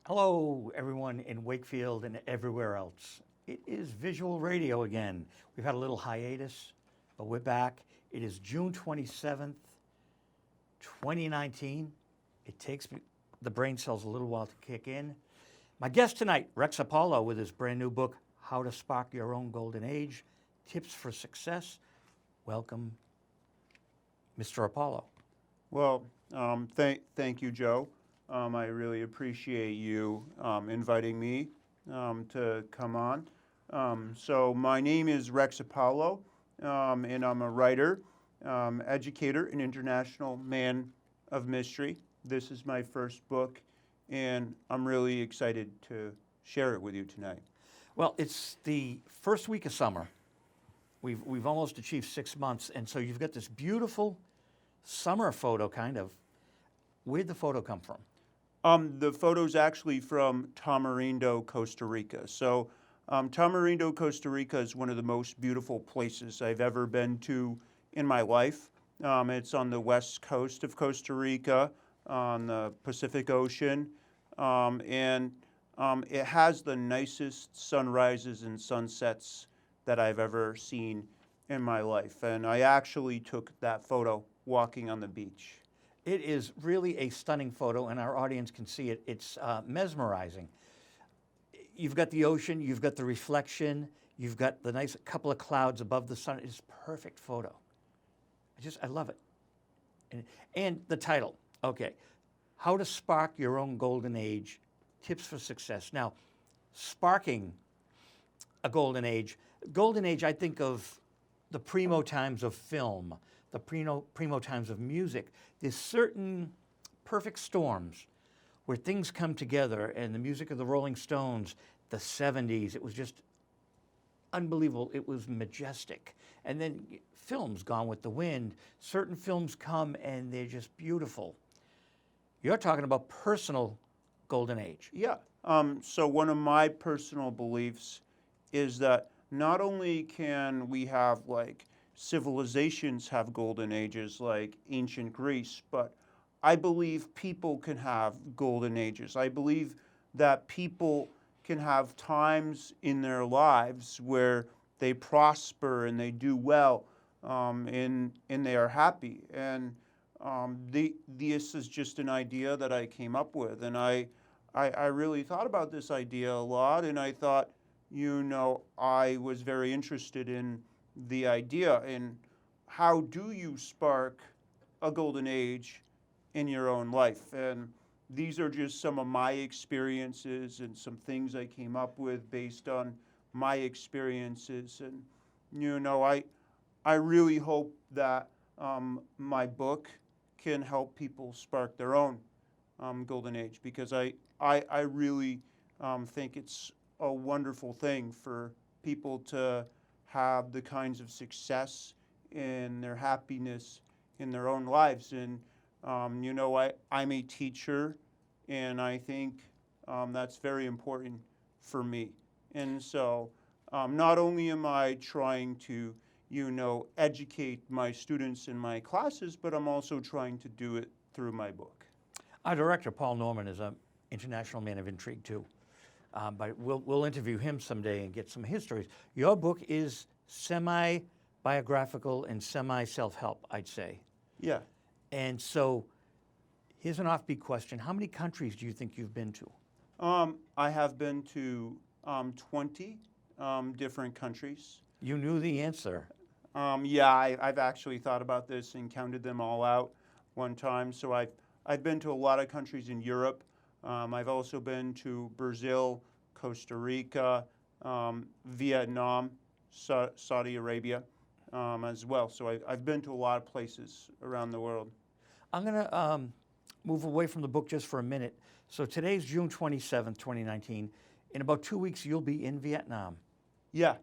Hello, everyone in Wakefield and everywhere else. It is visual radio again. We've had a little hiatus, but we're back. It is June 27th, 2019. It takes the brain cells a little while to kick in. My guest tonight, Rex Apollo, with his brand new book, How to Spark Your Own Golden Age, Tips for Success. Welcome, Mr. Apollo. Well, thank you, Joe. I really appreciate you inviting me to come on. So my name is Rex Apollo, and I'm a writer, educator, and international man of mystery. This is my first book, and I'm really excited to share it with you tonight. Well, it's the first week of summer. We've almost achieved 6 months, and so you've got this beautiful summer photo, kind of. Where'd the photo come from? The photo's actually from Tamarindo, Costa Rica. So Tamarindo, Costa Rica is one of the most beautiful places I've ever been to in my life. It's on the west coast of Costa Rica, on the Pacific Ocean, and it has the nicest sunrises and sunsets that I've ever seen in my life. And I actually took that photo walking on the beach. It is really a stunning photo, and our audience can see it. It's mesmerizing. You've got the ocean, you've got the reflection, you've got the nice couple of clouds above the sun. It's a perfect photo. I love it. And the title, okay, How to Spark Your Own Golden Age, Tips for Success. Now, sparking a golden age, I think of the primo times of film, the primo times of music. There's certain perfect storms where things come together, and the music of the Rolling Stones, the 70s, it was just unbelievable. It was majestic. And then films, Gone with the Wind, certain films come and they're just beautiful. You're talking about personal golden age. Yeah. So one of my personal beliefs is that not only can we have civilizations have golden ages like ancient Greece, but I believe people can have golden ages. I believe that people can have times in their lives where they prosper and they do well, and they are happy. And this is just an idea that I came up with, and I really thought about this idea a lot, and I thought, I was very interested in the idea in how do you spark a golden age in your own life. And these are just some of my experiences and some things I came up with based on my experiences. And I really hope that my book can help people spark their own golden age, because I really think it's a wonderful thing for people to have the kinds of success and their happiness in their own lives. And I'm a teacher, and I think that's very important for me. And so not only am I trying to educate my students in my classes, but I'm also trying to do it through my book. Our director, Paul Norman, is an international man of intrigue too. But we'll interview him someday and get some of his stories. Your book is semi-biographical and semi-self-help, I'd say. Yeah. And so here's an offbeat question. How many countries do you think you've been to? I have been to 20 different countries. You knew the answer. Yeah, I've actually thought about this and counted them all out one time. So I've been to a lot of countries in Europe. I've also been to Brazil, Costa Rica, Vietnam, Saudi Arabia as well. So I've been to a lot of places around the world. I'm going to move away from the book just for a minute. So today's June 27th, 2019. In about 2 weeks, you'll be in Vietnam. Yeah.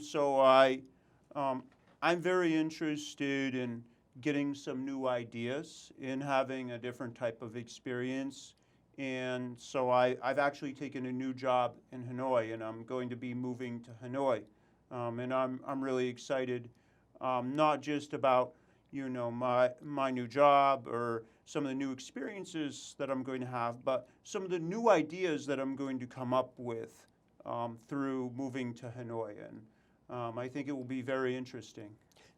So I'm very interested in getting some new ideas, in having a different type of experience. And so I've actually taken a new job in Hanoi, and I'm going to be moving to Hanoi. And I'm really excited, not just about my new job or some of the new experiences that I'm going to have, but some of the new ideas that I'm going to come up with through moving to Hanoi. And I think it will be very interesting.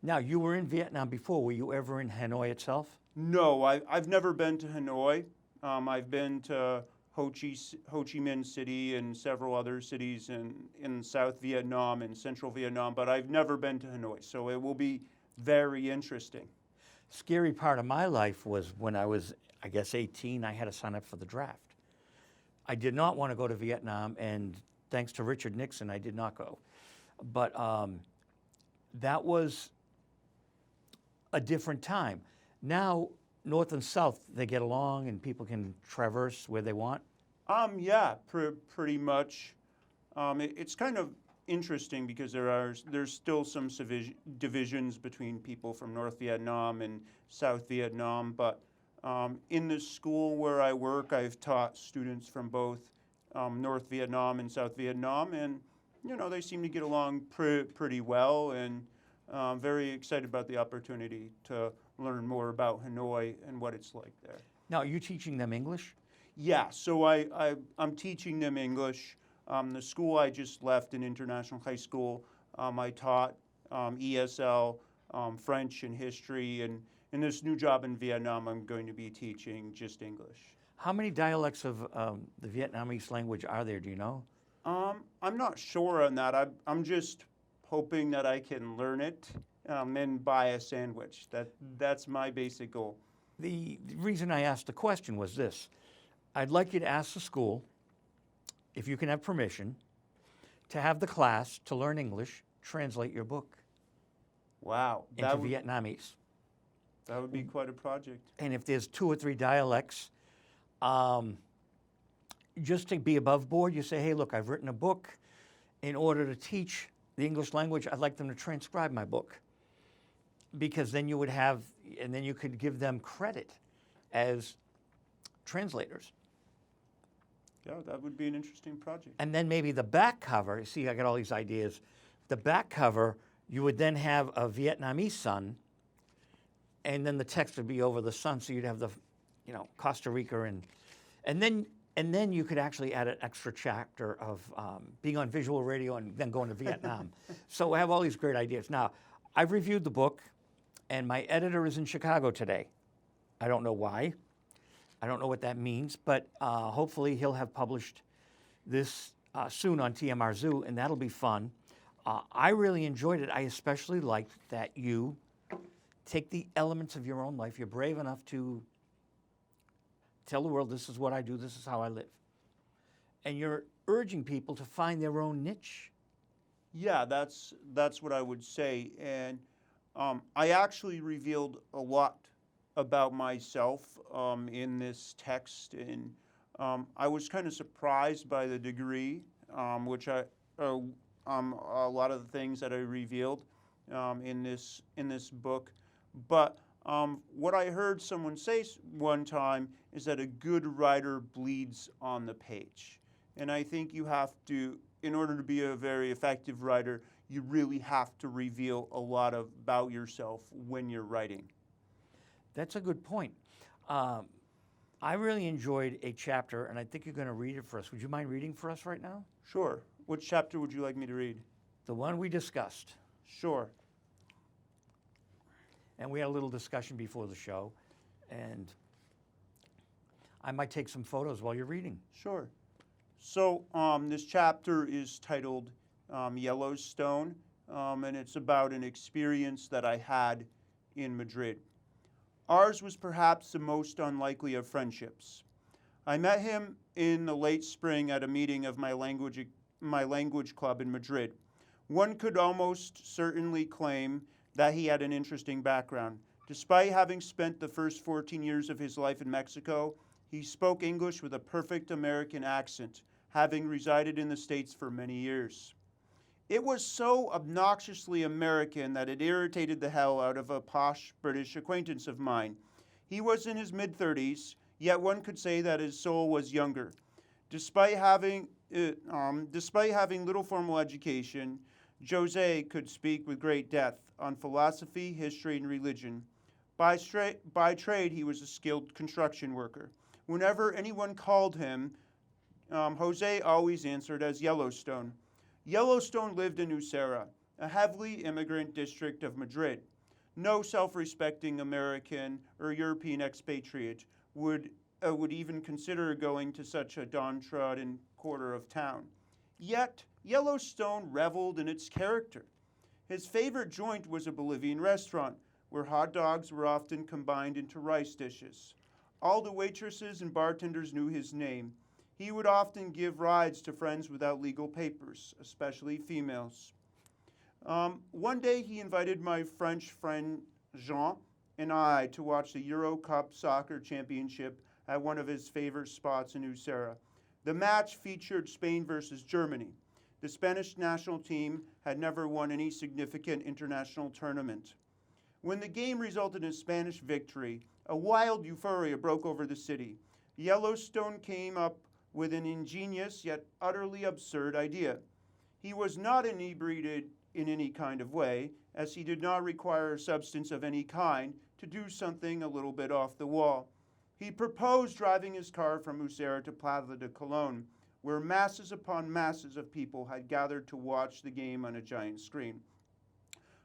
Now, you were in Vietnam before. Were you ever in Hanoi itself? No, I've never been to Hanoi. I've been to Ho Chi Minh City and several other cities in South Vietnam and Central Vietnam, but I've never been to Hanoi, so it will be very interesting. Scary part of my life was when I was, I guess, 18, I had to sign up for the draft. I did not want to go to Vietnam, and thanks to Richard Nixon, I did not go. But that was a different time. Now, North and South, they get along and people can traverse where they want. Yeah, pretty much. It's kind of interesting because there's still some divisions between people from North Vietnam and South Vietnam, but in the school where I work, I've taught students from both North Vietnam and South Vietnam, and they seem to get along pretty well, and very excited about the opportunity to learn more about Hanoi and what it's like there. Now, are you teaching them English? Yeah, so I'm teaching them English. The school I just left, an international high school, I taught ESL, French and history, and in this new job in Vietnam, I'm going to be teaching just English. How many dialects of the Vietnamese language are there, do you know? I'm not sure on that. I'm just hoping that I can learn it and buy a sandwich. That's my basic goal. The reason I asked the question was this. I'd like you to ask the school, if you can have permission, to have the class to learn English translate your book Wow, into Vietnamese. That would be quite a project. And if there's 2 or 3 dialects, just to be above board, you say, hey, look, I've written a book. In order to teach the English language, I'd like them to transcribe my book. Because then you would have, and then you could give them credit as translators. Yeah, that would be an interesting project. And then maybe the back cover, see, I got all these ideas. The back cover, you would then have a Vietnamese sun, and then the text would be over the sun, so you'd have the, Costa Rica, and then you could actually add an extra chapter of being on visual radio and then going to Vietnam. So I have all these great ideas. Now, I've reviewed the book, and my editor is in Chicago today. I don't know why. I don't know what that means, but hopefully he'll have published this soon on TMR Zoo, and that'll be fun. I really enjoyed it. I especially liked that you take the elements of your own life. You're brave enough to tell the world, this is what I do, this is how I live. And you're urging people to find their own niche. Yeah, that's what I would say. And I actually revealed a lot about myself in this text, and I was kind of surprised by the degree, which a lot of the things that I revealed in this book. But what I heard someone say one time is that a good writer bleeds on the page, and I think you have to, in order to be a very effective writer, you really have to reveal a lot about yourself when you're writing. That's a good point. I really enjoyed a chapter, and I think you're going to read it for us. Would you mind reading for us right now? Sure. Which chapter would you like me to read? The one we discussed. Sure. And we had a little discussion before the show, and I might take some photos while you're reading. Sure. So this chapter is titled Yellowstone, and it's about an experience that I had in Madrid. Ours was perhaps the most unlikely of friendships. I met him in the late spring at a meeting of my language club in Madrid. One could almost certainly claim that he had an interesting background. Despite having spent the first 14 years of his life in Mexico, he spoke English with a perfect American accent, having resided in the States for many years. It was so obnoxiously American that it irritated the hell out of a posh British acquaintance of mine. He was in his mid-30s, yet one could say that his soul was younger. Despite having little formal education, Jose could speak with great depth on philosophy, history, and religion. By trade, he was a skilled construction worker. Whenever anyone called him, Jose always answered as Yellowstone. Yellowstone lived in Usera, a heavily immigrant district of Madrid. No self-respecting American or European expatriate would even consider going to such a downtrodden quarter of town. Yet, Yellowstone reveled in its character. His favorite joint was a Bolivian restaurant, where hot dogs were often combined into rice dishes. All the waitresses and bartenders knew his name. He would often give rides to friends without legal papers, especially females. One day he invited my French friend Jean and I to watch the Euro Cup soccer championship at one of his favorite spots in Usera. The match featured Spain versus Germany. The Spanish national team had never won any significant international tournament. When the game resulted in a Spanish victory, a wild euphoria broke over the city. Yellowstone came up with an ingenious yet utterly absurd idea. He was not inebriated in any kind of way, as he did not require substance of any kind to do something a little bit off the wall. He proposed driving his car from Usera to Plaza de Colón, where masses upon masses of people had gathered to watch the game on a giant screen.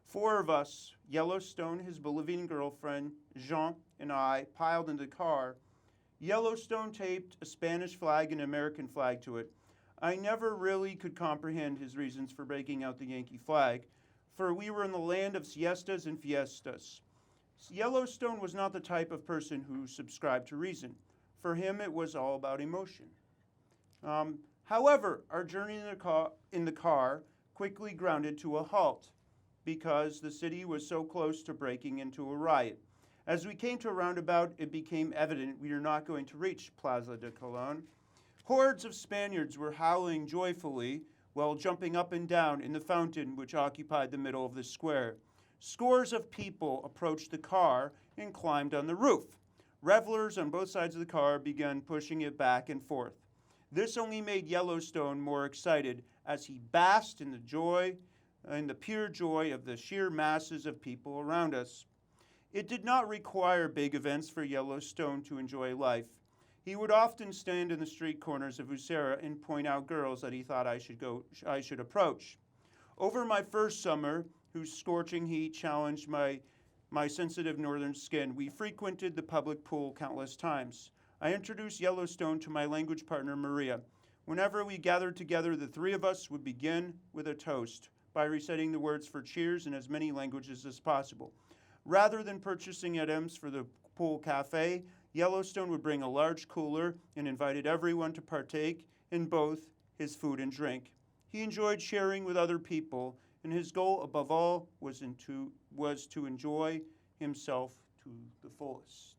4 of us, Yellowstone, his Bolivian girlfriend, Jean, and I, piled into the car. Yellowstone taped a Spanish flag and American flag to it. I never really could comprehend his reasons for breaking out the Yankee flag, for we were in the land of siestas and fiestas. Yellowstone was not the type of person who subscribed to reason. For him, it was all about emotion. However, our journey in the car quickly grounded to a halt because the city was so close to breaking into a riot. As we came to a roundabout, it became evident we were not going to reach Plaza de Colón. Hordes of Spaniards were howling joyfully while jumping up and down in the fountain which occupied the middle of the square. Scores of people approached the car and climbed on the roof. Revelers on both sides of the car began pushing it back and forth. This only made Yellowstone more excited as he basked in the pure joy of the sheer masses of people around us. It did not require big events for Yellowstone to enjoy life. He would often stand in the street corners of Usera and point out girls that he thought I should approach. Over my first summer, whose scorching heat challenged my sensitive northern skin, we frequented the public pool countless times. I introduced Yellowstone to my language partner, Maria. Whenever we gathered together, the 3 of us would begin with a toast by reciting the words for cheers in as many languages as possible. Rather than purchasing items for the pool cafe, Yellowstone would bring a large cooler and invited everyone to partake in both his food and drink. He enjoyed sharing with other people, and his goal above all was to enjoy himself to the fullest.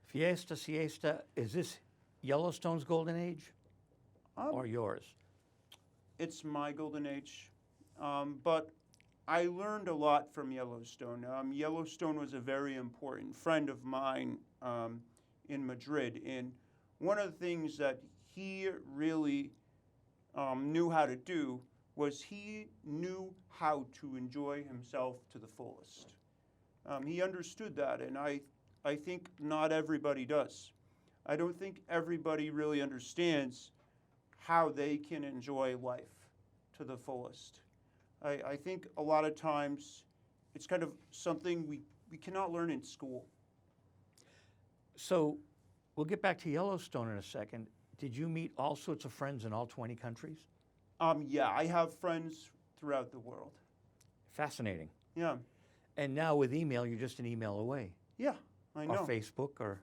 Fiesta, siesta, is this Yellowstone's golden age or yours? It's my golden age, but I learned a lot from Yellowstone. Yellowstone was a very important friend of mine in Madrid, and one of the things that he really knew how to do was he knew how to enjoy himself to the fullest. He understood that, and I think not everybody does. I don't think everybody really understands how they can enjoy life to the fullest. I think a lot of times it's kind of something we cannot learn in school. So we'll get back to Yellowstone in a second. Did you meet all sorts of friends in all 20 countries? Yeah, I have friends throughout the world. Fascinating. Yeah. And now with email, you're just an email away. Yeah, I know. Or Facebook or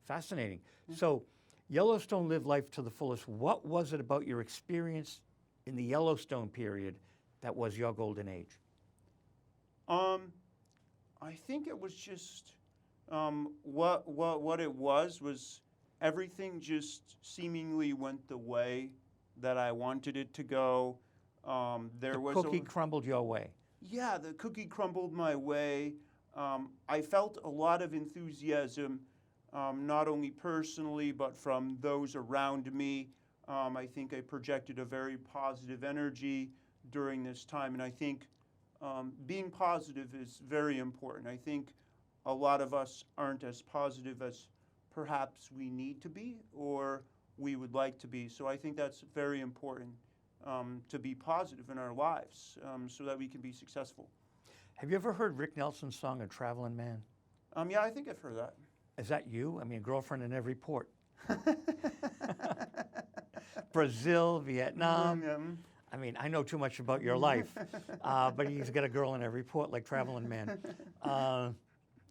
fascinating. Yeah. So Yellowstone lived life to the fullest. What was it about your experience in the Yellowstone period that was your golden age? I think it was just what it was everything just seemingly went the way that I wanted it to go. The cookie crumbled your way. Yeah, the cookie crumbled my way. I felt a lot of enthusiasm, not only personally, but from those around me. I think I projected a very positive energy during this time, and I think being positive is very important. I think a lot of us aren't as positive as perhaps we need to be or we would like to be. So I think that's very important to be positive in our lives so that we can be successful. Have you ever heard Rick Nelson's song, A Traveling Man? Yeah, I think I've heard that. Is that you? I mean, girlfriend in every port. Brazil, Vietnam. I mean, I know too much about your life, but he's got a girl in every port, like Traveling Man.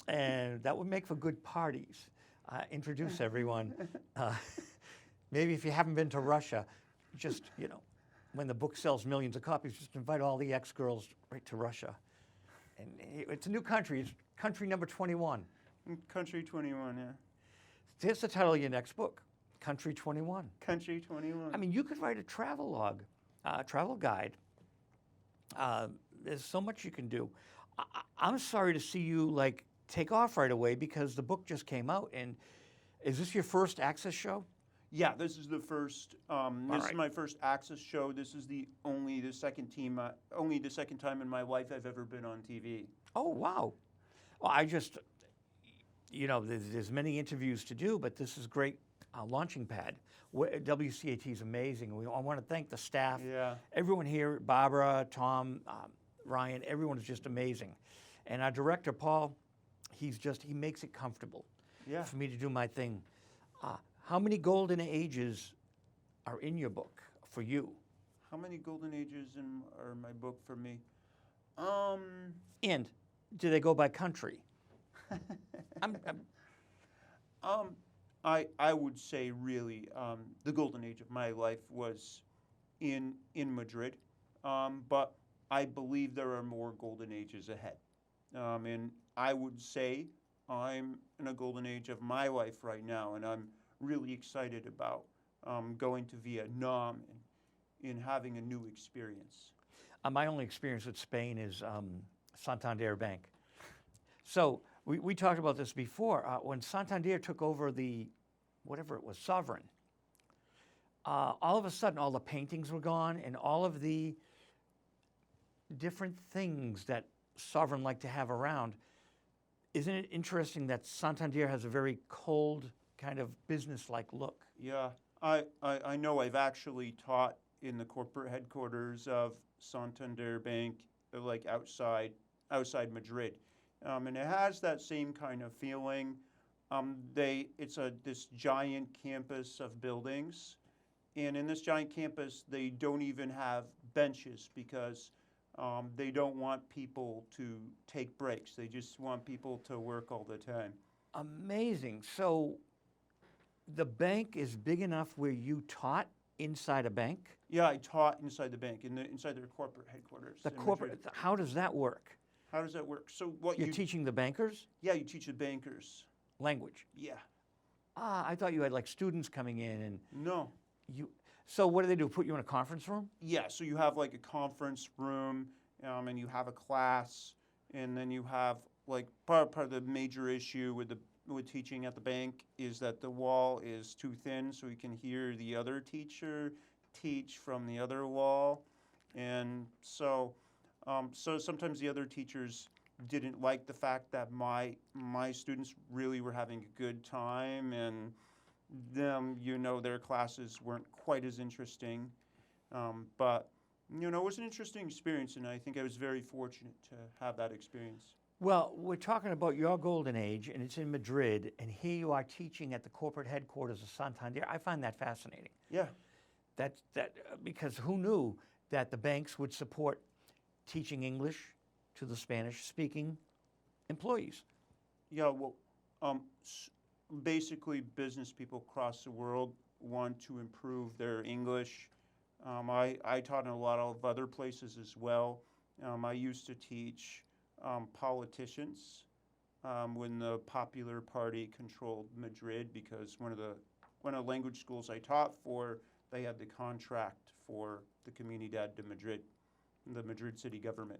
And that would make for good parties. Introduce everyone. Maybe if you haven't been to Russia, just, when the book sells millions of copies, just invite all the ex-girls right to Russia. And it's a new country. It's country number 21. Country 21, yeah. There's the title of your next book, Country 21. Country 21. I mean, you could write a travel log, travel guide. There's so much you can do. I'm sorry to see you take off right away because the book just came out. And is this your first Access show? Yeah, this is the first. This right. is my first Access show. This is only the second time in my life I've ever been on TV. Oh, wow. Well, I just, there's many interviews to do, but this is great launching pad. WCAT is amazing. I want to thank the staff. Yeah. Everyone here, Barbara, Tom, Ryan, everyone is just amazing. And our director, Paul, he makes it comfortable for me to do my thing. How many golden ages are in your book for you? How many golden ages are in my book for me? And do they go by country? I would say really the golden age of my life was in Madrid, but I believe there are more golden ages ahead. And I would say I'm in a golden age of my life right now, and I'm really excited about going to Vietnam and having a new experience. My only experience with Spain is Santander Bank. So we talked about this before. When Santander took over the, whatever it was, Sovereign, all of a sudden all the paintings were gone and all of the different things that Sovereign liked to have around. Isn't it interesting that Santander has a very cold kind of business-like look? Yeah, I know I've actually taught in the corporate headquarters of Santander Bank, outside Madrid. And it has that same kind of feeling. It's this giant campus of buildings, and in this giant campus, they don't even have benches because they don't want people to take breaks. They just want people to work all the time. Amazing. So the bank is big enough where you taught inside a bank? Yeah, I taught inside the bank, inside their corporate headquarters. How does that work? How does that work? So You're teaching the bankers? Yeah, you teach the bankers. Language? Yeah. I thought you had students coming in and... No. So what do they do, put you in a conference room? Yeah, so you have a conference room and you have a class, and then you have part of the major issue with teaching at the bank is that the wall is too thin so you can hear the other teacher teach from the other wall. And so sometimes the other teachers didn't like the fact that my students really were having a good time, and their classes weren't quite as interesting. But it was an interesting experience, and I think I was very fortunate to have that experience. Well, we're talking about your golden age, and it's in Madrid, and here you are teaching at the corporate headquarters of Santander. I find that fascinating. Yeah. Because who knew that the banks would support teaching English to the Spanish-speaking employees? Yeah, well, basically business people across the world want to improve their English. I taught in a lot of other places as well. I used to teach politicians when the Popular Party controlled Madrid, because one of the language schools I taught for, they had the contract for the Comunidad de Madrid, the Madrid city government.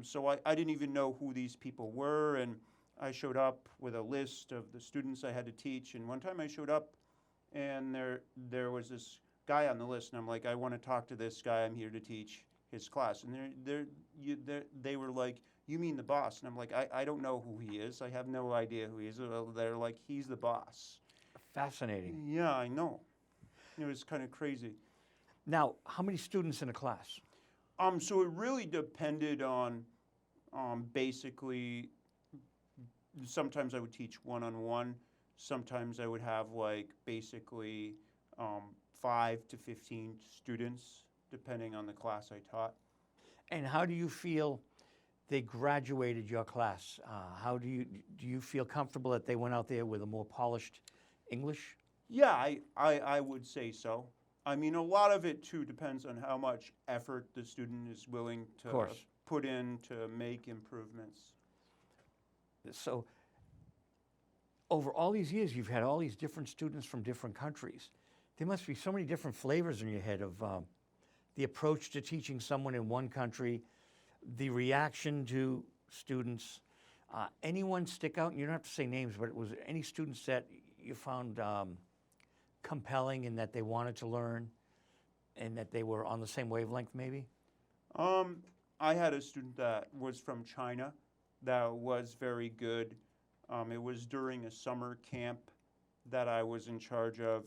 So I didn't even know who these people were, and I showed up with a list of the students I had to teach, and one time I showed up and there was this guy on the list, and I'm like, I want to talk to this guy, I'm here to teach. his class, and they were like, "You mean the boss?" And I'm like, I don't know who he is. I have no idea who he is. They're like, "He's the boss." Fascinating. Yeah, I know. It was kind of crazy. Now, how many students in a class? So it really depended on basically. Sometimes I would teach one-on-one. Sometimes I would have like basically 5 to 15 students, depending on the class I taught. And how do you feel they graduated your class? How do you feel comfortable that they went out there with a more polished English? Yeah, I would say so. I mean, a lot of it too depends on how much effort the student is willing Of to course. put in to make improvements. So over all these years, you've had all these different students from different countries. There must be so many different flavors in your head of the approach to teaching someone in one country, the reaction to students. Anyone stick out? You don't have to say names, but was there any students that you found compelling and that they wanted to learn and that they were on the same wavelength maybe? I had a student that was from China that was very good. It was during a summer camp that I was in charge of.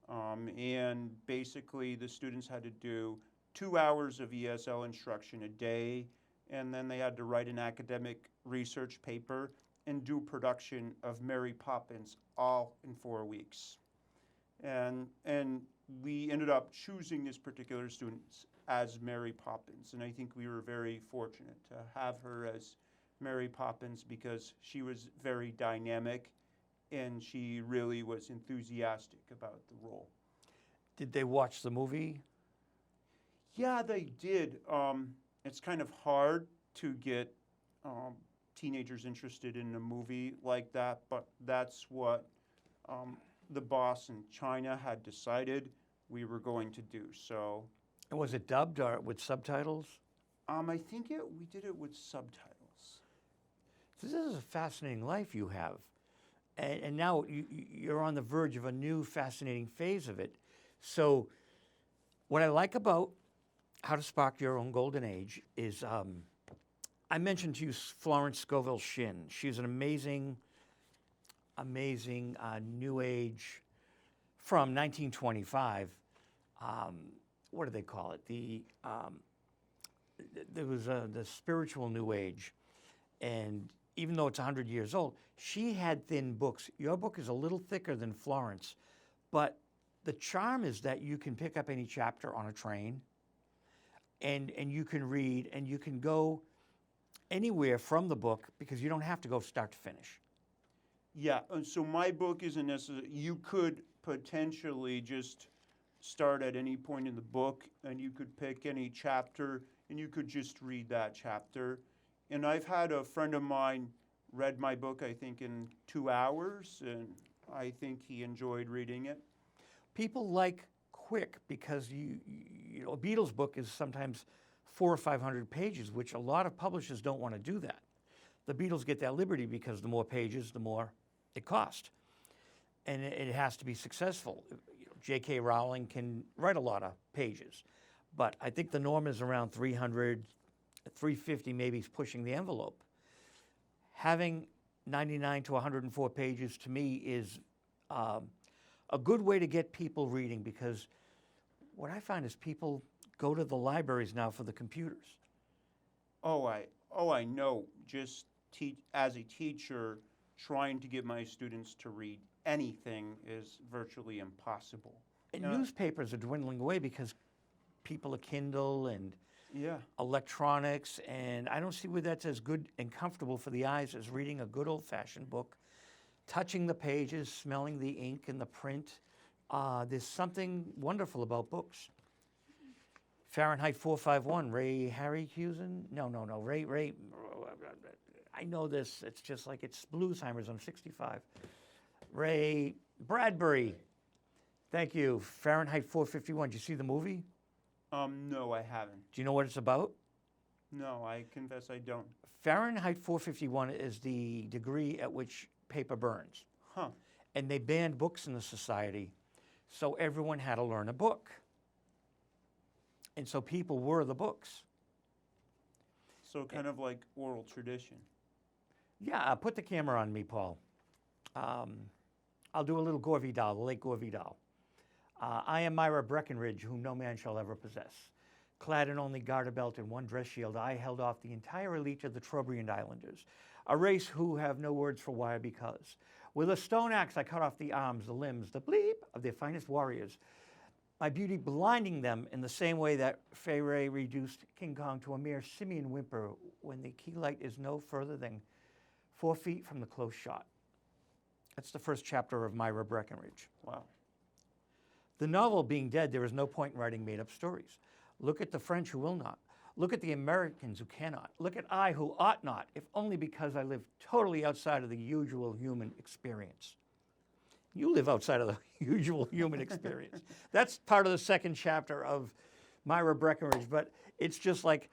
And basically, the students had to do 2 hours of ESL instruction a day, and then they had to write an academic research paper and do production of Mary Poppins all in 4 weeks. And we ended up choosing this particular student as Mary Poppins, and I think we were very fortunate to have her as Mary Poppins because she was very dynamic and she really was enthusiastic about the role. Did they watch the movie? Yeah, they did. It's kind of hard to get teenagers interested in a movie like that, but that's what the boss in China had decided we were going to do. So, And was it dubbed or with subtitles? I think we did it with subtitles. So this is a fascinating life you have. And now you're on the verge of a new fascinating phase of it. So what I like about How to Spark Your Own Golden Age is I mentioned to you Florence Scovel Shinn. She's an amazing New Age from 1925. What do they call it? There was the spiritual New Age. And even though it's 100 years old, she had thin books. Your book is a little thicker than Florence, but the charm is that you can pick up any chapter on a train and you can read and you can go anywhere from the book because you don't have to go start to finish. Yeah, so my book isn't necessarily, you could potentially just start at any point in the book and you could pick any chapter and you could just read that chapter. And I've had a friend of mine read my book, I think, in 2 hours, and I think he enjoyed reading it. People like quick because you know a Beatles book is sometimes 400 or 500 pages, which a lot of publishers don't want to do that. The Beatles get that liberty because the more pages, the more it costs, and it has to be successful. You know, J.K. Rowling can write a lot of pages, but I think the norm is around 300, 350, maybe is pushing the envelope. Having 99 to 104 pages to me is a good way to get people reading because what I find is people go to the libraries now for the computers. Oh, I know. Just as a teacher, trying to get my students to read anything is virtually impossible. And newspapers are dwindling away because people are Kindle and Yeah. electronics, and I don't see where that's as good and comfortable for the eyes as reading a good old-fashioned book, touching the pages, smelling the ink and the print. There's something wonderful about books. Fahrenheit 451, Ray Harryhausen? No, Ray, I know this. It's just like it's Bluesheimer's. I'm 65. Ray Bradbury. Thank you. Fahrenheit 451. Did you see the movie? No, I haven't. Do you know what it's about? No, I confess I don't. Fahrenheit 451 is the degree at which paper burns. Huh. And they banned books in the society, so everyone had to learn a book. And so people were the books. So kind of like oral tradition. Yeah, put the camera on me, Paul. I'll do a little Gore Vidal, the late Gore Vidal. I am Myra Breckenridge, whom no man shall ever possess. Clad in only garter belt and one dress shield, I held off the entire elite of the Trobriand Islanders, a race who have no words for why or because. With a stone axe, I cut off the arms, the limbs, the bleep of their finest warriors, my beauty blinding them in the same way that Fay Ray reduced King Kong to a mere simian whimper when the key light is no further than 4 feet from the close shot. That's the first chapter of Myra Breckenridge. Wow. The novel being dead, there is no point in writing made-up stories. Look at the French who will not. Look at the Americans who cannot. Look at I who ought not, if only because I live totally outside of the usual human experience. You live outside of the usual human experience. That's part of the second chapter of Myra Breckenridge, but it's just like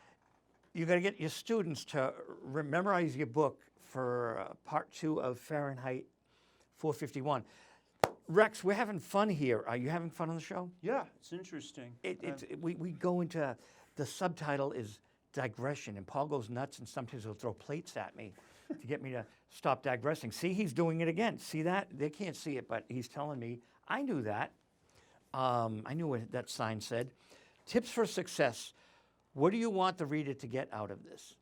you got to get your students to memorize your book for part 2 of Fahrenheit 451. Rex, we're having fun here. Are you having fun on the show? Yeah, it's interesting. We go into, the subtitle is digression, and Paul goes nuts, and sometimes he'll throw plates at me to get me to stop digressing. See, he's doing it again. See that? They can't see it, but he's telling me. I knew that. I knew what that sign said. Tips for success. What do you want the reader to get out of this?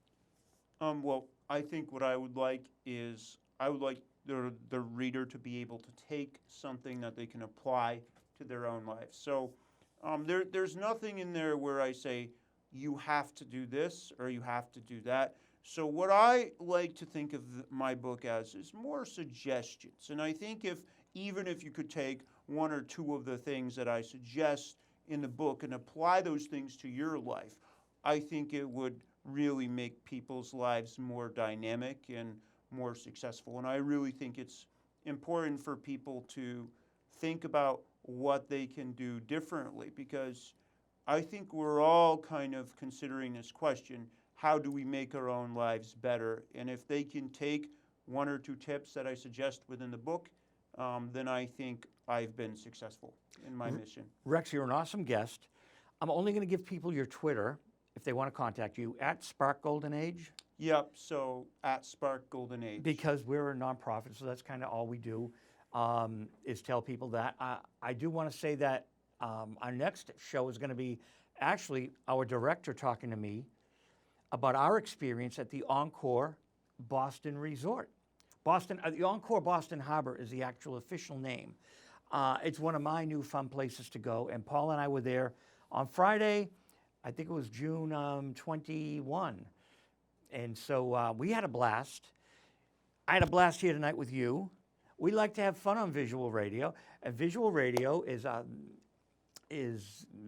Well, I think what I would like is I would like the reader to be able to take something that they can apply to their own life. So there's nothing in there where I say you have to do this or you have to do that. So what I like to think of my book as is more suggestions. And I think even if you could take 1 or 2 of the things that I suggest in the book and apply those things to your life, I think it would really make people's lives more dynamic and more successful. And I really think it's important for people to think about what they can do differently, because I think we're all kind of considering this question, how do we make our own lives better? And if they can take 1 or 2 tips that I suggest within the book, then I think I've been successful in my mission. Rex, you're an awesome guest. I'm only going to give people your Twitter if they want to contact you, at Spark Golden Age. Yep, so at Spark Golden Age. Because we're a nonprofit, so that's kind of all we do, is tell people that. I do want to say that our next show is going to be actually our director talking to me about our experience at the Encore Boston Resort. The Encore Boston Harbor is the actual official name. It's one of my new fun places to go, and Paul and I were there on Friday. I think it was June 21. And so we had a blast. I had a blast here tonight with you. We like to have fun on visual radio. And visual radio is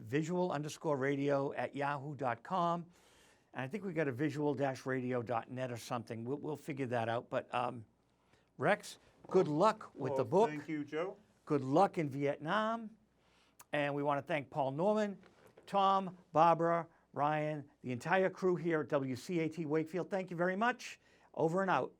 visual_radio@yahoo.com. And I think we got a visual-radio.net or something. We'll figure that out. But Rex, good luck with the book. Thank you, Joe. Good luck in Vietnam. And we want to thank Paul Norman, Tom, Barbara, Ryan, the entire crew here at WCAT Wakefield. Thank you very much. Over and out.